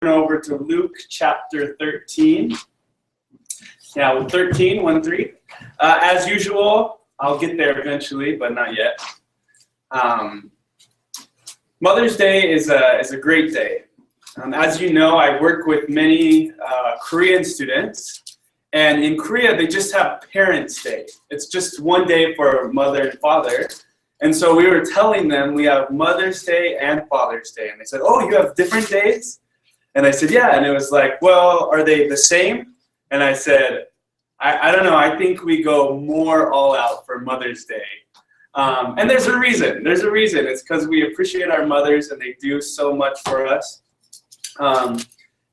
over to Luke chapter 13. Yeah, 13, 1-3. As usual, I'll get there eventually, but not yet. Mother's Day is a great day. As you know, I work with many Korean students, and in Korea, they just have Parents' Day. It's just one day for mother and father. And so we were telling them we have Mother's Day and Father's Day. And they said, oh, you have different days? And I said, yeah. And it was like, well, are they the same? And I said, I don't know. I think we go more all out for Mother's Day. And there's a reason. There's a reason. It's because we appreciate our mothers and they do so much for us.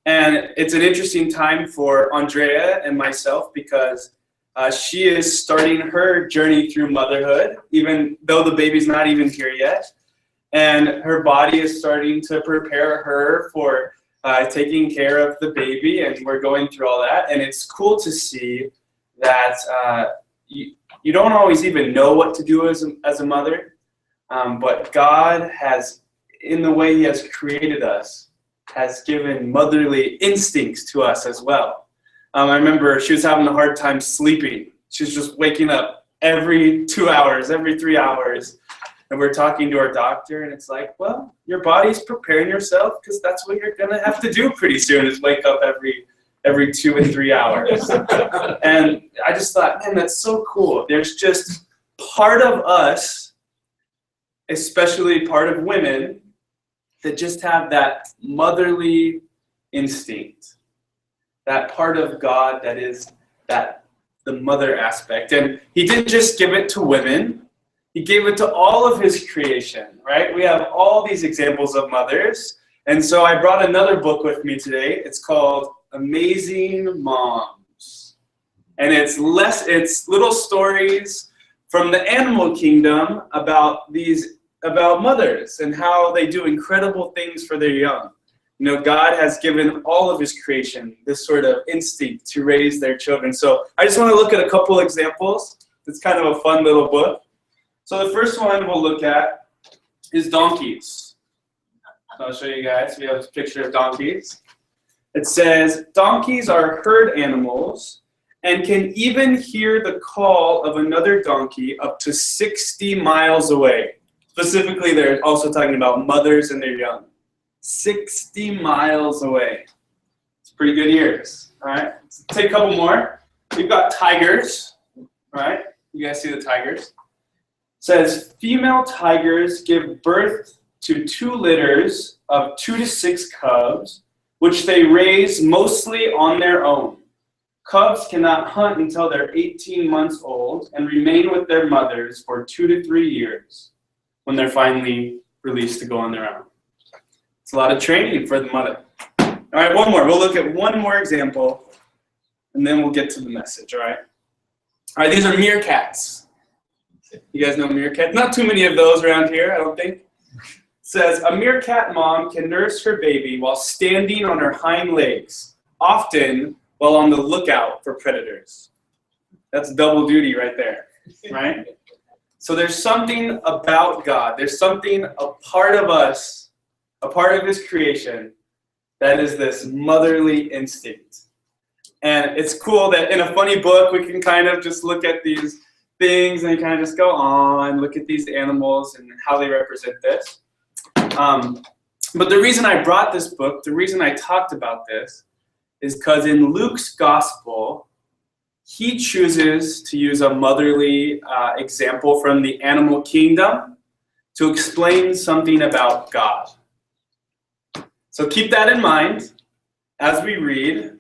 And it's an interesting time for Andrea and myself because she is starting her journey through motherhood, even though the baby's not even here yet. And her body is starting to prepare her for taking care of the baby, and we're going through all that. And it's cool to see that you don't always even know what to do as a mother, but God has, in the way He has created us, has given motherly instincts to us as well. I remember she was having a hard time sleeping. She was just waking up every 2 hours, every 3 hours. And we're talking to our doctor, and it's like, well, your body's preparing yourself because that's what you're going to have to do pretty soon is wake up every 2 and 3 hours. And I just thought, man, that's so cool. There's just part of us, especially part of women, that just have that motherly instinct. That part of God that is the mother aspect. And He didn't just give it to women. He gave it to all of His creation, right? We have all these examples of mothers. And so I brought another book with me today. It's called Amazing Moms. And it's little stories from the animal kingdom about mothers and how they do incredible things for their young. You know, God has given all of His creation this sort of instinct to raise their children. So I just want to look at a couple examples. It's kind of a fun little book. So the first one we'll look at is donkeys. So I'll show you guys. We have this picture of donkeys. It says, donkeys are herd animals and can even hear the call of another donkey up to 60 miles away. Specifically, they're also talking about mothers and their young. 60 miles away. It's pretty good ears. All right, let's take a couple more. We've got tigers. All right, you guys see the tigers? It says female tigers give birth to 2 litters of 2 to 6 cubs, which they raise mostly on their own. Cubs cannot hunt until they're 18 months old and remain with their mothers for 2 to 3 years when they're finally released to go on their own. It's a lot of training for the mother. All right, one more. We'll look at one more example, and then we'll get to the message, all right? All right, these are meerkats. You guys know meerkats? Not too many of those around here, I don't think. It says, a meerkat mom can nurse her baby while standing on her hind legs, often while on the lookout for predators. That's double duty right there, right? So there's something about God. There's something, a part of us, a part of His creation, that is this motherly instinct. And it's cool that in a funny book, we can kind of just look at these things and kind of just go on, look at these animals and how they represent this. But the reason I brought this book, the reason I talked about this, is because in Luke's gospel, he chooses to use a motherly example from the animal kingdom to explain something about God. So keep that in mind as we read,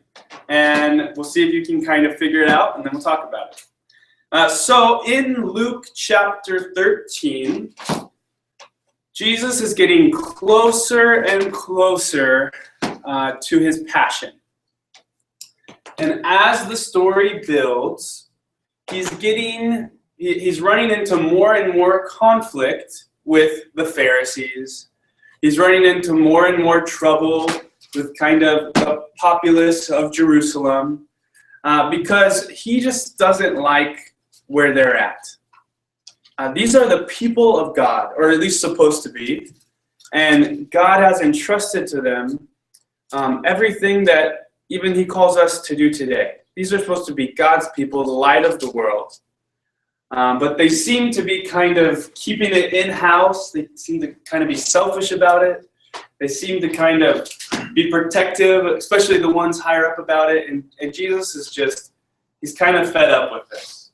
and we'll see if you can kind of figure it out, and then we'll talk about it. So in Luke chapter 13, Jesus is getting closer and closer to His passion. And as the story builds, he's running into more and more conflict with the Pharisees. He's running into more and more trouble with kind of the populace of Jerusalem because he just doesn't like where they're at. These are the people of God, or at least supposed to be, and God has entrusted to them everything that even he calls us to do today. These are supposed to be God's people, the light of the world. But they seem to be kind of keeping it in-house. They seem to kind of be selfish about it. They seem to kind of be protective, especially the ones higher up about it. And Jesus is just, he's kind of fed up with this.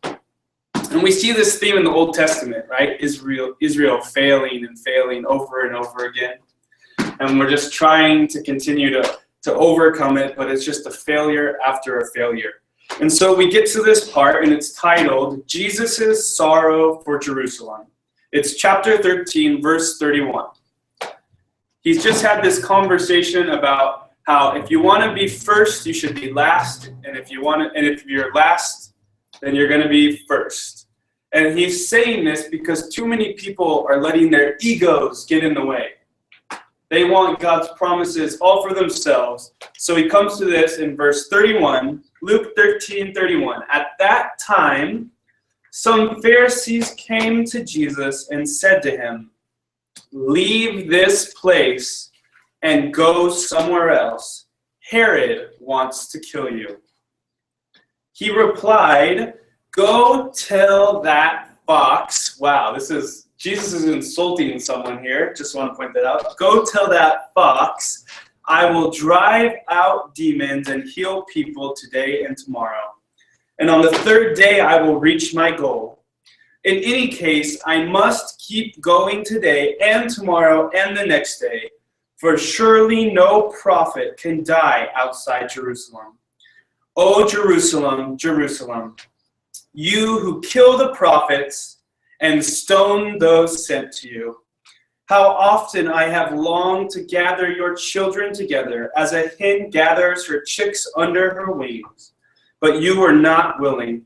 And we see this theme in the Old Testament, right? Israel failing and failing over and over again. And we're just trying to continue to overcome it, but it's just a failure after a failure. And so we get to this part, and it's titled, Jesus' Sorrow for Jerusalem. It's chapter 13, verse 31. He's just had this conversation about how if you want to be first, you should be last, and if you're last, then you're going to be first. And he's saying this because too many people are letting their egos get in the way. They want God's promises all for themselves. So he comes to this in verse 31, Luke 13:31. At that time, some Pharisees came to Jesus and said to him, "Leave this place and go somewhere else. Herod wants to kill you." He replied, "Go tell that fox." Wow, Jesus is insulting someone here. Just want to point that out. "Go tell that fox, I will drive out demons and heal people today and tomorrow. And on the third day, I will reach my goal. In any case, I must keep going today and tomorrow and the next day, for surely no prophet can die outside Jerusalem. O Jerusalem, Jerusalem, you who kill the prophets and stone those sent to you. How often I have longed to gather your children together as a hen gathers her chicks under her wings, but you were not willing.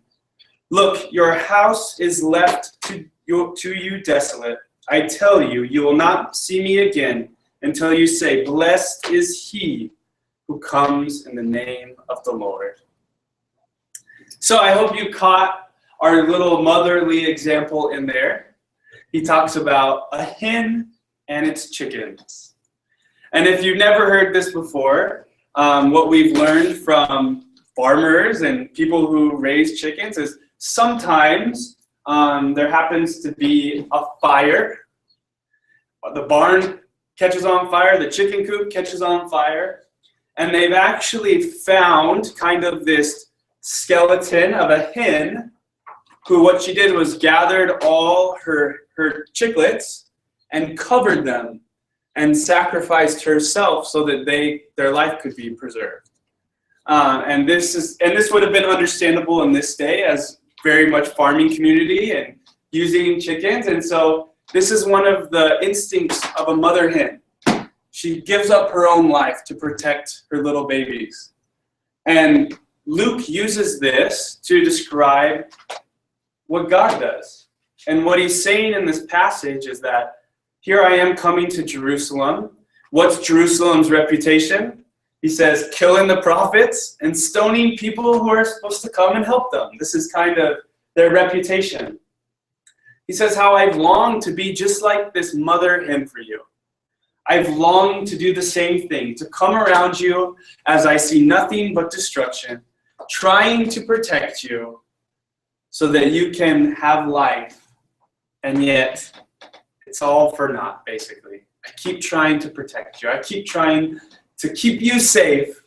Look, your house is left to you desolate. I tell you, you will not see me again until you say, 'Blessed is he who comes in the name of the Lord.'" So I hope you caught our little motherly example in there. He talks about a hen and its chickens. And if you've never heard this before, what we've learned from farmers and people who raise chickens is sometimes there happens to be a fire. The barn catches on fire, the chicken coop catches on fire, and they've actually found kind of this skeleton of a hen who what she did was gathered all her chicklets and covered them and sacrificed herself so that their life could be preserved. And this would have been understandable in this day as very much farming community and using chickens. And so this is one of the instincts of a mother hen. She gives up her own life to protect her little babies. And Luke uses this to describe what God does. And what he's saying in this passage is that here I am coming to Jerusalem. What's Jerusalem's reputation? He says, killing the prophets and stoning people who are supposed to come and help them. This is kind of their reputation. He says how I've longed to be just like this mother hen for you. I've longed to do the same thing, to come around you as I see nothing but destruction, trying to protect you so that you can have life, and yet it's all for naught, basically. I keep trying to protect you. I keep trying to keep you safe,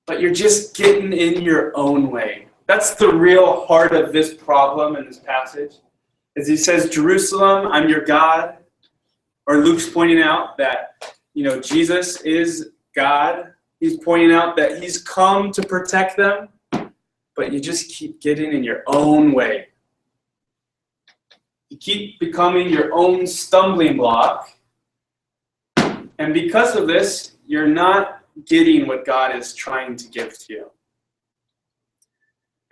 but you're just getting in your own way. That's the real heart of this problem in this passage. As he says, Jerusalem, I'm your God. Or Luke's pointing out that, Jesus is God. He's pointing out that he's come to protect them, but you just keep getting in your own way. You keep becoming your own stumbling block. And because of this, you're not getting what God is trying to give to you.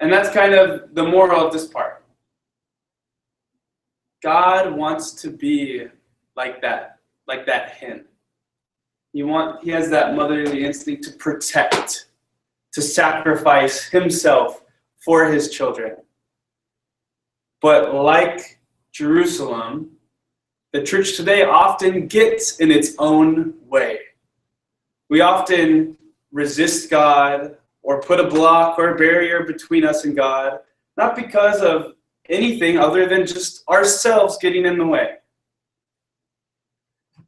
And that's kind of the moral of this part. God wants to be like that hen. He has that motherly instinct to protect, to sacrifice himself for his children. But like Jerusalem, the church today often gets in its own way. we often resist God or put a block or a barrier between us and God, not because of anything other than just ourselves getting in the way.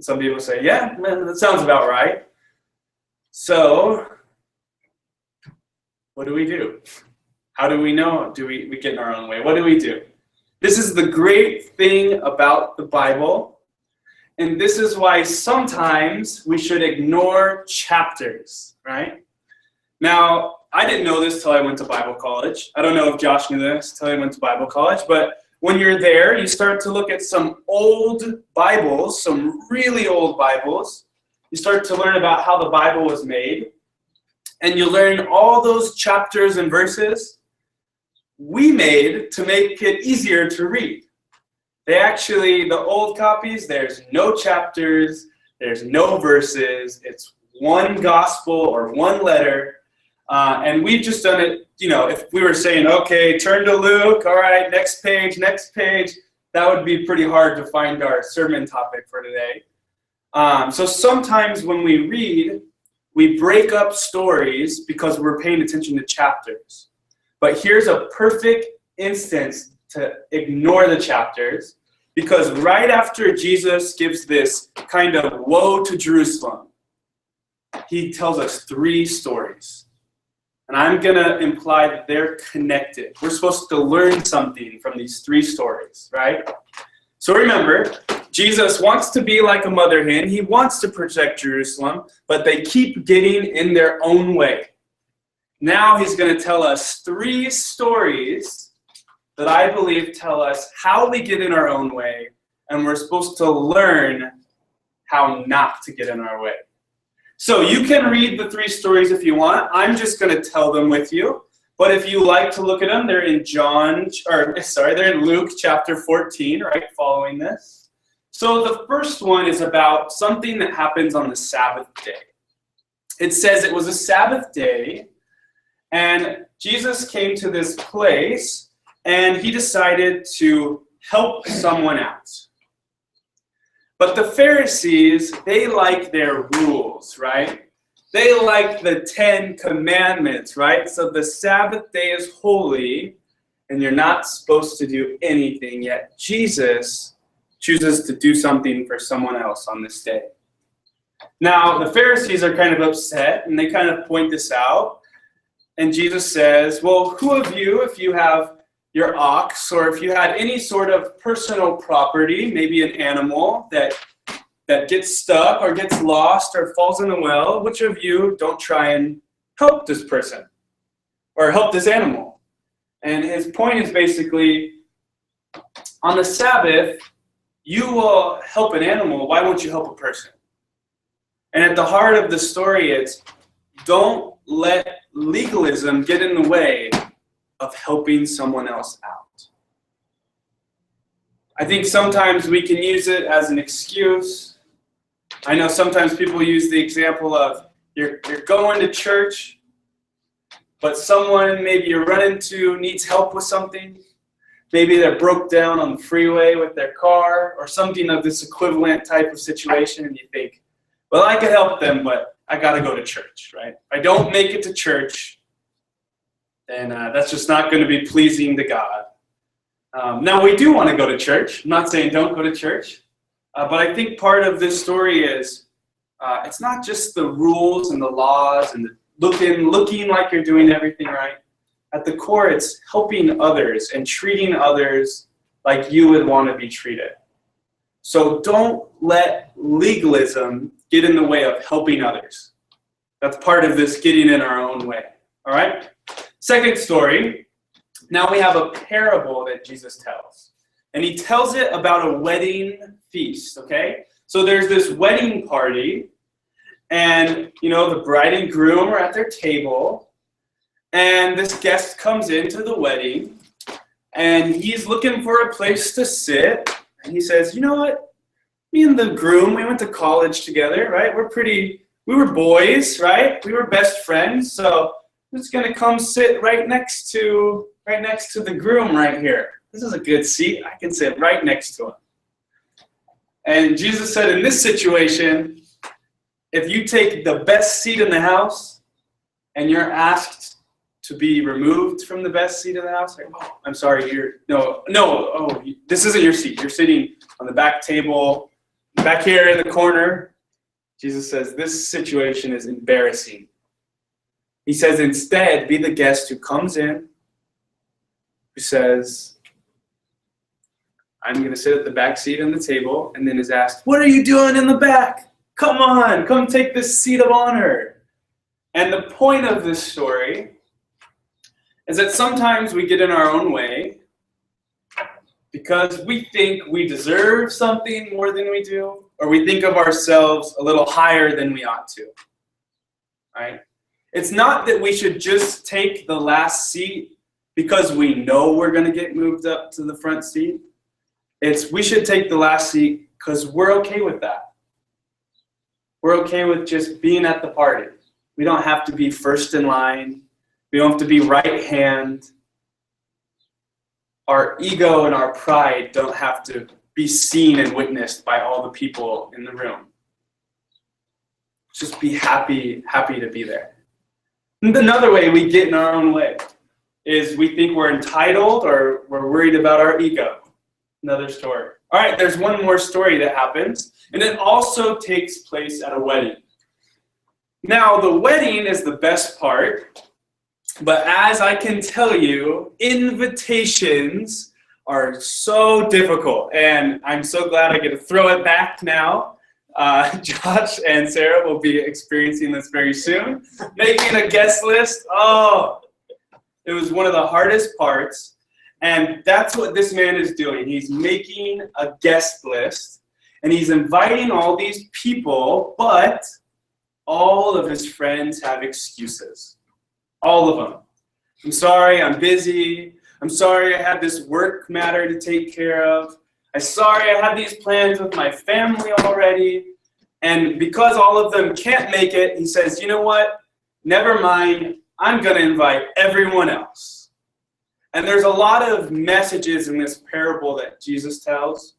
Some people say, yeah, man, that sounds about right. So, what do we do? How do we know? Do we get in our own way? What do we do? This is the great thing about the Bible, and this is why sometimes we should ignore chapters, right? Now, I didn't know this till I went to Bible college. I don't know if Josh knew this till I went to Bible college, but when you're there, you start to look at some old Bibles, some really old Bibles. You start to learn about how the Bible was made, and you learn all those chapters and verses we made to make it easier to read. They actually, the old copies, there's no chapters, there's no verses, it's one gospel or one letter, and we've just done it, if we were saying, okay, turn to Luke, all right, next page, that would be pretty hard to find our sermon topic for today. So sometimes when we read, we break up stories because we're paying attention to chapters. But here's a perfect instance to ignore the chapters, because right after Jesus gives this kind of woe to Jerusalem, he tells us 3 stories. And I'm going to imply that they're connected. We're supposed to learn something from these 3 stories, right? So remember, Jesus wants to be like a mother hen. He wants to protect Jerusalem, but they keep getting in their own way. Now he's going to tell us 3 stories that I believe tell us how we get in our own way, and we're supposed to learn how not to get in our way. So you can read the 3 stories if you want. I'm just going to tell them with you. But if you like to look at them, they're in they're in Luke chapter 14, right, following this. So the first one is about something that happens on the Sabbath day. It says it was a Sabbath day, and Jesus came to this place, and he decided to help someone out. But the Pharisees, they like their rules, right? They like the 10 commandments, right? So the Sabbath day is holy, and you're not supposed to do anything, yet Jesus chooses to do something for someone else on this day. Now, the Pharisees are kind of upset, and they kind of point this out. And Jesus says, well, who of you, if you have your ox, or if you had any sort of personal property, maybe an animal that gets stuck or gets lost or falls in a well, which of you don't try and help this person or help this animal? And his point is basically, on the Sabbath, you will help an animal. Why won't you help a person? And at the heart of the story, it's don't let legalism get in the way of helping someone else out. I think sometimes we can use it as an excuse. I know sometimes people use the example of you're going to church, but someone maybe you run into needs help with something. Maybe they're broke down on the freeway with their car or something of this equivalent type of situation, and you think, well, I could help them, but I got to go to church, right? If I don't make it to church, then that's just not going to be pleasing to God. Now, we do want to go to church. I'm not saying don't go to church. But I think part of this story is it's not just the rules and the laws and the looking like you're doing everything right. At the core, it's helping others and treating others like you would want to be treated. So don't let legalism get in the way of helping others. That's part of this getting in our own way. All right? Second story. Now we have a parable that Jesus tells. And he tells it about a wedding feast, okay? So there's this wedding party, and, the bride and groom are at their table, and this guest comes into the wedding, and he's looking for a place to sit, and he says, you know what? Me and the groom, we went to college together, right? We were boys, right? We were best friends, so I'm just going to come sit right next to the groom right here. This is a good seat. I can sit right next to him. And Jesus said in this situation, if you take the best seat in the house and you're asked to be removed from the best seat in the house, like, oh, I'm sorry, this isn't your seat. You're sitting on the back table, back here in the corner. Jesus says, this situation is embarrassing. He says, instead, be the guest who comes in, who says, I'm going to sit at the back seat on the table, and then is asked, what are you doing in the back? Come on, come take this seat of honor. And the point of this story is that sometimes we get in our own way because we think we deserve something more than we do, or we think of ourselves a little higher than we ought to. Right? It's not that we should just take the last seat because we know we're going to get moved up to the front seat. It's we should take the last seat because we're okay with that. We're okay with just being at the party. We don't have to be first in line. We don't have to be right hand. Our ego and our pride don't have to be seen and witnessed by all the people in the room. Just be happy to be there. And another way we get in our own way is we think we're entitled or we're worried about our ego. Another story. All right, there's one more story that happens, and it also takes place at a wedding. Now, the wedding is the best part, but as I can tell you, invitations are so difficult, and I'm so glad I get to throw it back now. Josh and Sarah will be experiencing this very soon. Making a guest list, it was one of the hardest parts. And that's what this man is doing. He's making a guest list, and he's inviting all these people, but all of his friends have excuses. All of them. I'm sorry, I'm busy. I'm sorry, I had this work matter to take care of. I'm sorry, I had these plans with my family already. And because all of them can't make it, he says, you know what? Never mind. I'm going to invite everyone else. And there's a lot of messages in this parable that Jesus tells.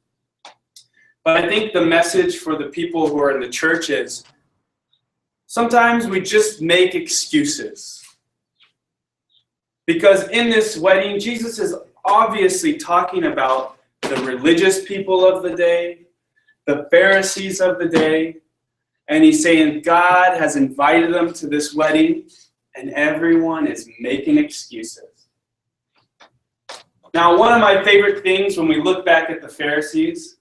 But I think the message for the people who are in the church is sometimes we just make excuses. Because in this wedding, Jesus is obviously talking about the religious people of the day, the Pharisees of the day, and he's saying God has invited them to this wedding, and everyone is making excuses. Now, one of my favorite things when we look back at the Pharisees,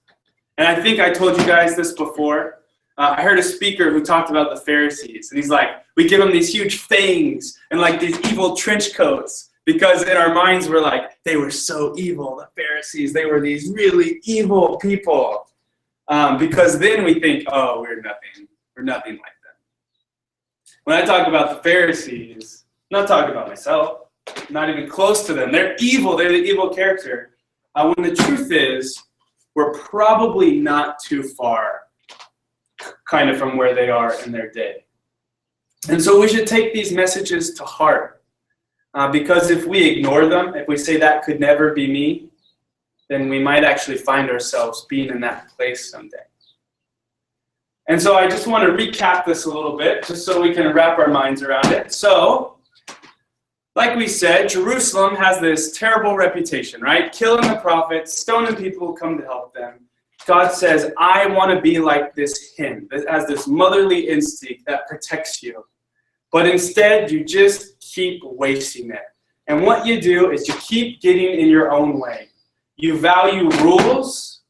and I think I told you guys this before, I heard a speaker who talked about the Pharisees, and he's like, we give them these huge fangs and like these evil trench coats, because in our minds we're like, they were so evil, the Pharisees, they were these really evil people. Because then we think, oh, we're nothing like them. When I talk about the Pharisees, I'm not talking about myself. Not even close to them. They're evil. They're the evil character. When the truth is, we're probably not too far kind of from where they are in their day. And so we should take these messages to heart. Because if we ignore them, if we say that could never be me, then we might actually find ourselves being in that place someday. And so I just want to recap this a little bit, just so we can wrap our minds around it. So, like we said, Jerusalem has this terrible reputation, right? Killing the prophets, stoning people who come to help them. God says, I want to be like this hen that has this motherly instinct that protects you. But instead, you just keep wasting it. And what you do is you keep getting in your own way. You value rules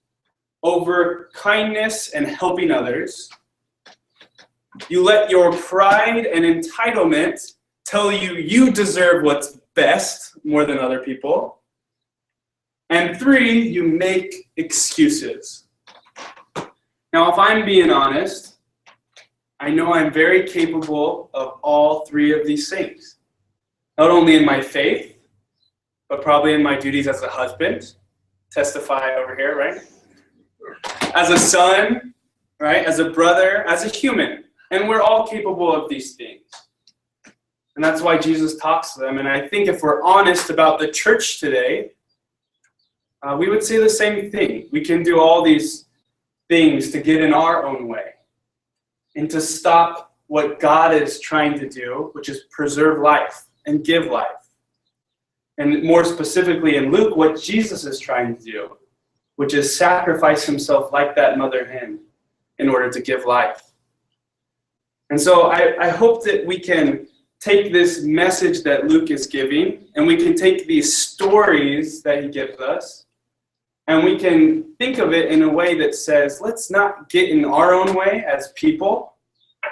over kindness and helping others. You let your pride and entitlement tell you deserve what's best more than other people. And 3, you make excuses. Now, if I'm being honest, I know I'm very capable of all 3 of these things. Not only in my faith, but probably in my duties as a husband. Testify over here, right? As a son, right? As a brother, as a human. And we're all capable of these things. And that's why Jesus talks to them. And I think if we're honest about the church today, we would say the same thing. We can do all these things to get in our own way. and to stop what God is trying to do, which is preserve life and give life. And more specifically in Luke, what Jesus is trying to do, which is sacrifice himself like that mother hen in order to give life. And so I hope that we can take this message that Luke is giving, and we can take these stories that he gives us, and we can think of it in a way that says, let's not get in our own way as people,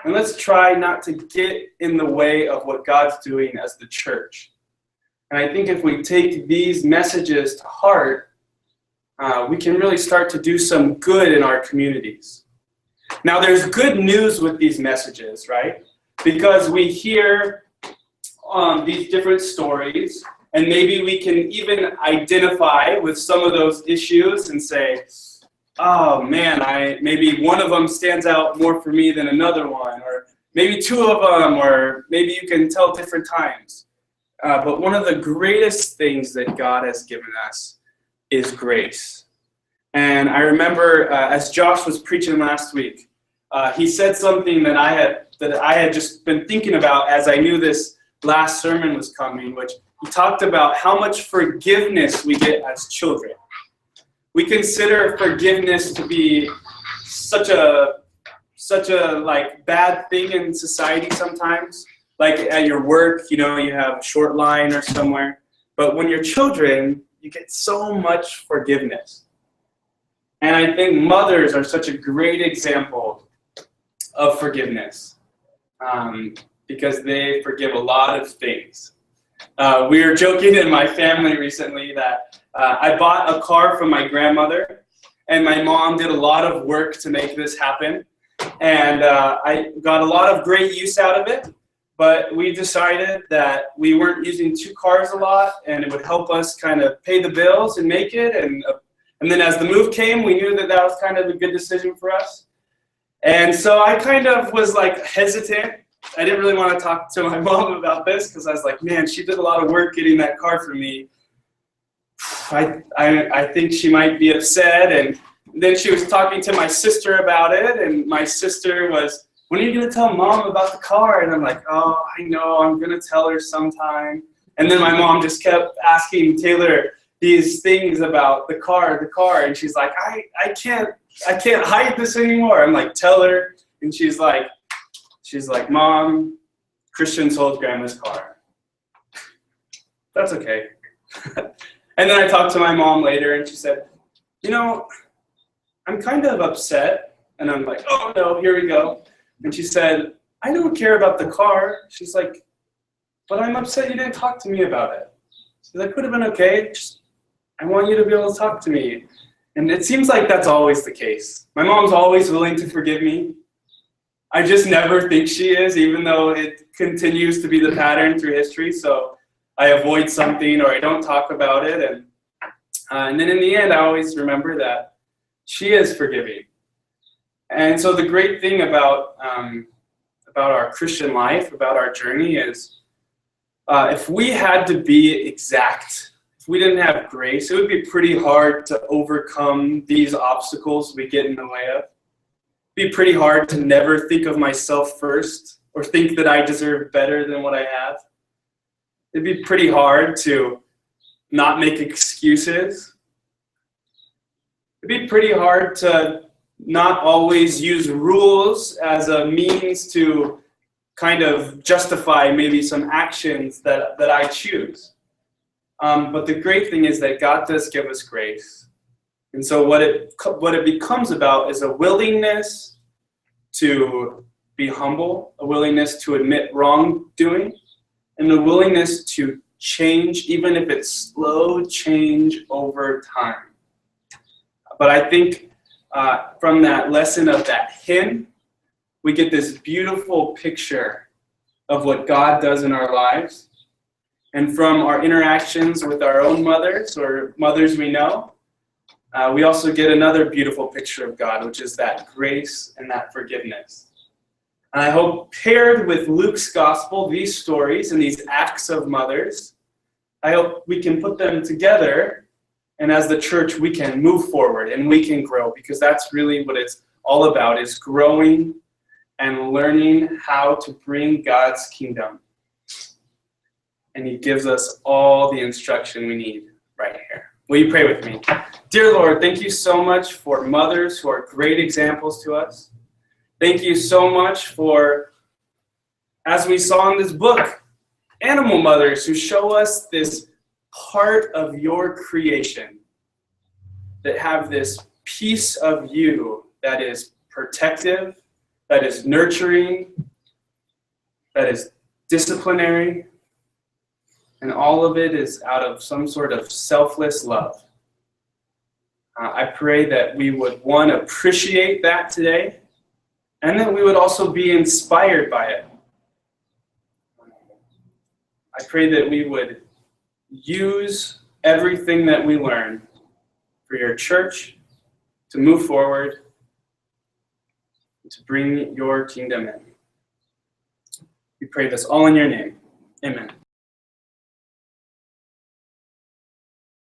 and let's try not to get in the way of what God's doing as the church. And I think if we take these messages to heart, we can really start to do some good in our communities. Now, there's good news with these messages, right? Because we hear these different stories, and maybe we can even identify with some of those issues and say, oh man, maybe one of them stands out more for me than another one, or maybe two of them, or maybe you can tell different times. But one of the greatest things that God has given us is grace. And I remember as Josh was preaching last week, he said something that I had just been thinking about as I knew this last sermon was coming, which he talked about how much forgiveness we get as children. We consider forgiveness to be such a like bad thing in society sometimes. Like at your work, you have a short line or somewhere. But when you're children, you get so much forgiveness. And I think mothers are such a great example of forgiveness because they forgive a lot of things. We were joking in my family recently that I bought a car from my grandmother, and my mom did a lot of work to make this happen. And I got a lot of great use out of it. But we decided that we weren't using two cars a lot, and it would help us kind of pay the bills and make it. And then as the move came, we knew that was kind of a good decision for us. And so I kind of was like hesitant. I didn't really want to talk to my mom about this because I was like, man, she did a lot of work getting that car for me. I think she might be upset. And then she was talking to my sister about it, and my sister was, when are you going to tell Mom about the car? And I'm like, oh, I know, I'm going to tell her sometime. And then my mom just kept asking Taylor these things about the car. And she's like, I can't hide this anymore. I'm like, tell her. And she's like, Mom, Christian sold Grandma's car. That's okay. And then I talked to my mom later, and she said, I'm kind of upset. And I'm like, oh no, here we go. And she said, I don't care about the car. She's like, but I'm upset you didn't talk to me about it. So that could have been okay. I want you to be able to talk to me. And it seems like that's always the case. My mom's always willing to forgive me. I just never think she is, even though it continues to be the pattern through history. So I avoid something or I don't talk about it. And then in the end, I always remember that she is forgiving. And so the great thing about our Christian life, about our journey is if we had to be exact, if we didn't have grace, it would be pretty hard to overcome these obstacles we get in the way of. It'd be pretty hard to never think of myself first or think that I deserve better than what I have. It'd be pretty hard to not make excuses. It'd be pretty hard to not always use rules as a means to kind of justify maybe some actions that I choose. But the great thing is that God does give us grace. And so what it becomes about is a willingness to be humble, a willingness to admit wrongdoing, and a willingness to change, even if it's slow change over time. But I think from that lesson of that hymn, we get this beautiful picture of what God does in our lives. And from our interactions with our own mothers or mothers we know, we also get another beautiful picture of God, which is that grace and that forgiveness. And I hope paired with Luke's gospel, these stories and these acts of mothers, I hope we can put them together. And as the church, we can move forward and we can grow, because that's really what it's all about, is growing and learning how to bring God's kingdom. And he gives us all the instruction we need right here. Will you pray with me? Dear Lord, thank you so much for mothers who are great examples to us. Thank you so much for, as we saw in this book, animal mothers who show us this part of your creation that have this piece of you that is protective, that is nurturing, that is disciplinary, and all of it is out of some sort of selfless love. I pray that we would, one, appreciate that today, and that we would also be inspired by it. I pray that we would use everything that we learn for your church to move forward, to bring your kingdom in. We pray this all in your name. Amen.